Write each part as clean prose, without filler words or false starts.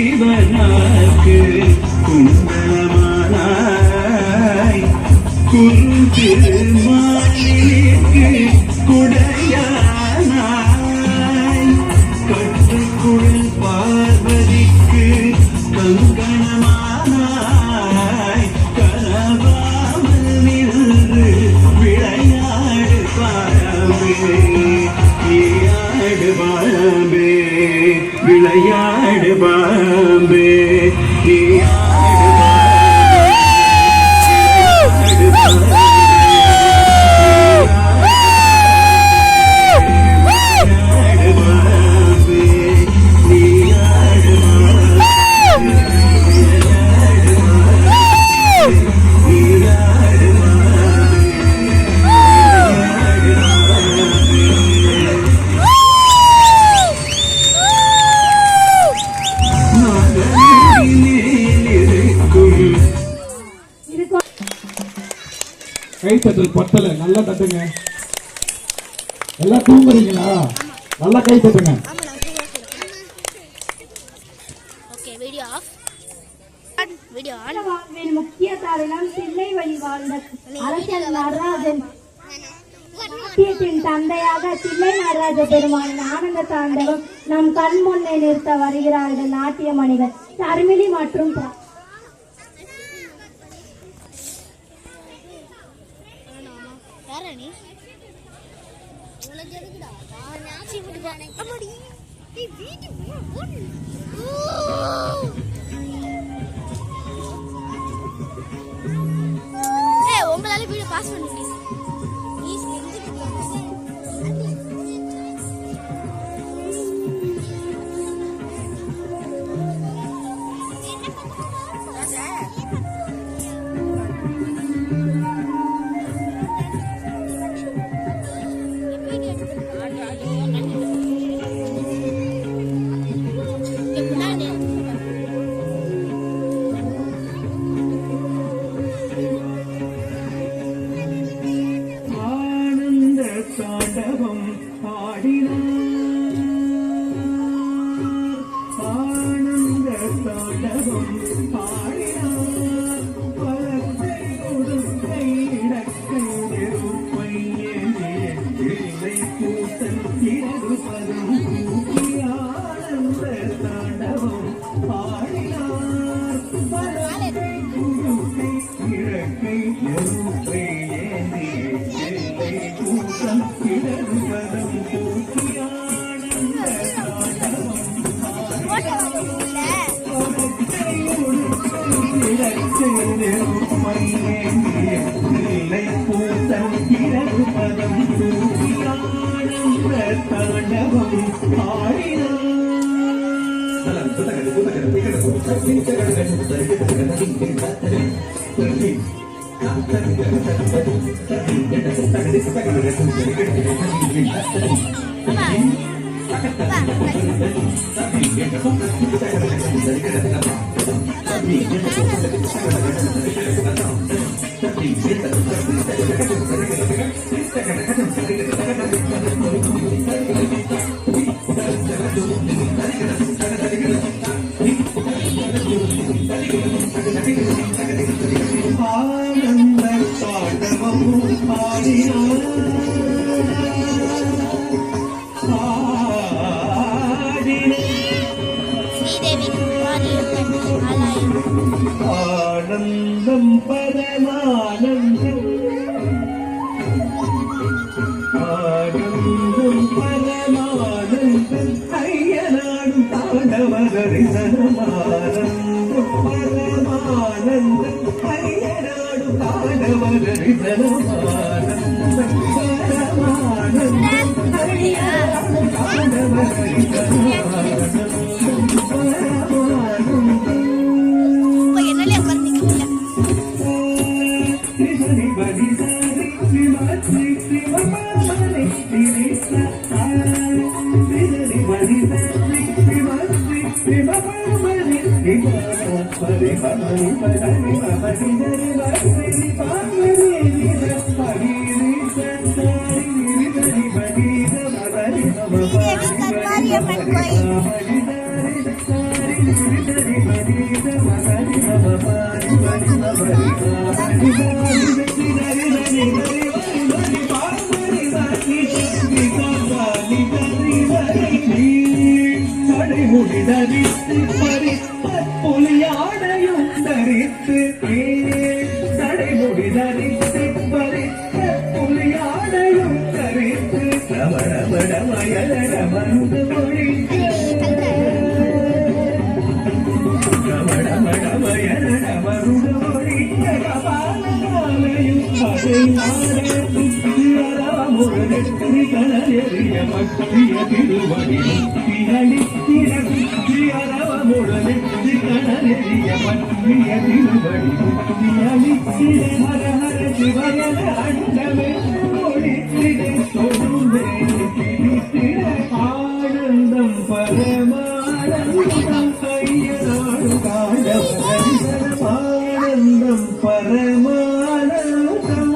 சிவனாக்கு குந்தமானாய் குருமாலிக்கு குடையானாய் கட்டுக்குள் பார்வதிக்கு கங்கணமானாய் கனவாமல் நின்று விளையாடு பாரமே விளையாடு பாரமே விளையாடு பாம்பே கைத்தட்டல் பத்தல நல்லா தட்டுங்க. எல்லாம் தூங்குறீங்களா? நல்லா கை தட்டுங்க. முக்கிய காரணம் தில்லை வழி வாழ்ந்த அரசர் நடராஜன் நாட்டியத்தின் தந்தையாக தில்லை நடராஜ பெருமானின் ஆனந்த தாண்டவம் நம் கண் முன்னே நிறுத்த வருகிறார்கள் நாட்டிய மணிகள் தர்மிலி மற்றும் உங்களால வீடியோ பாஸ் பண்ணுங்க. ஆனந்தம் பரமானந்தம் ஆனந்தம் பரமானந்தம் ஐயனாடும் தாண்டவதரிசனமானந்தம் பரமானந்தம் ஐயனாடும் தாண்டவதரிசனமானந்தம் பரமானந்தம் ஐயனாடும் தாண்டவதரிசனமானந்தம் பரமானந்தம் கருமாரியம்மன் கோயில். புலியாடையும் தரித்து தடைமுடி தரித்து பறித்த புலியாடையும் தரித்து ரமணமணமயரமந்து மொழிக்க ரமணமணமயரமருடு மொழிக்க கபாலமாலையும் அதை நாடே முரளி கணலெறிய மத்திய திருவடி பின்னணி முரளி கணலெறிய மத்திய திருவடி பின்னணி ஹர ஹர சிவன அண்டமே ஒளித்திரை தொழுவே பிடித்திர ஆனந்தம் பரமானந்தம் கையாடு காண்டவரம் ஆனந்தம் பரமானந்தம்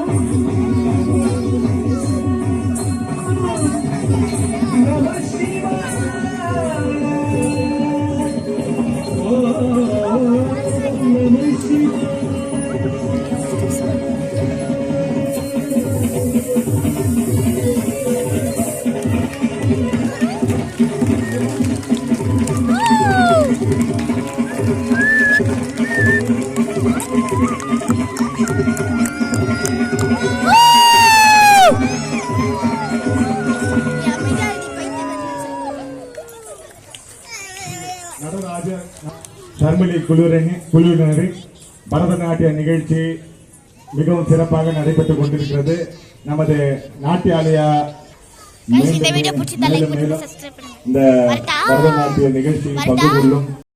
நடராஜ சர்மலி குழுவினரின் பரதநாட்டிய நிகழ்ச்சி மிகவும் சிறப்பாக நடைபெற்றுக் கொண்டிருக்கிறது. நமது நாட்டியாலயா இந்த வீடியோ பிடிச்சிருந்தா லைக் பண்ணுங்க, சப்ஸ்கிரைப் பண்ணுங்க. இந்த பரதநாட்டிய நிகழ்ச்சியில் பங்கு கொள்ளும்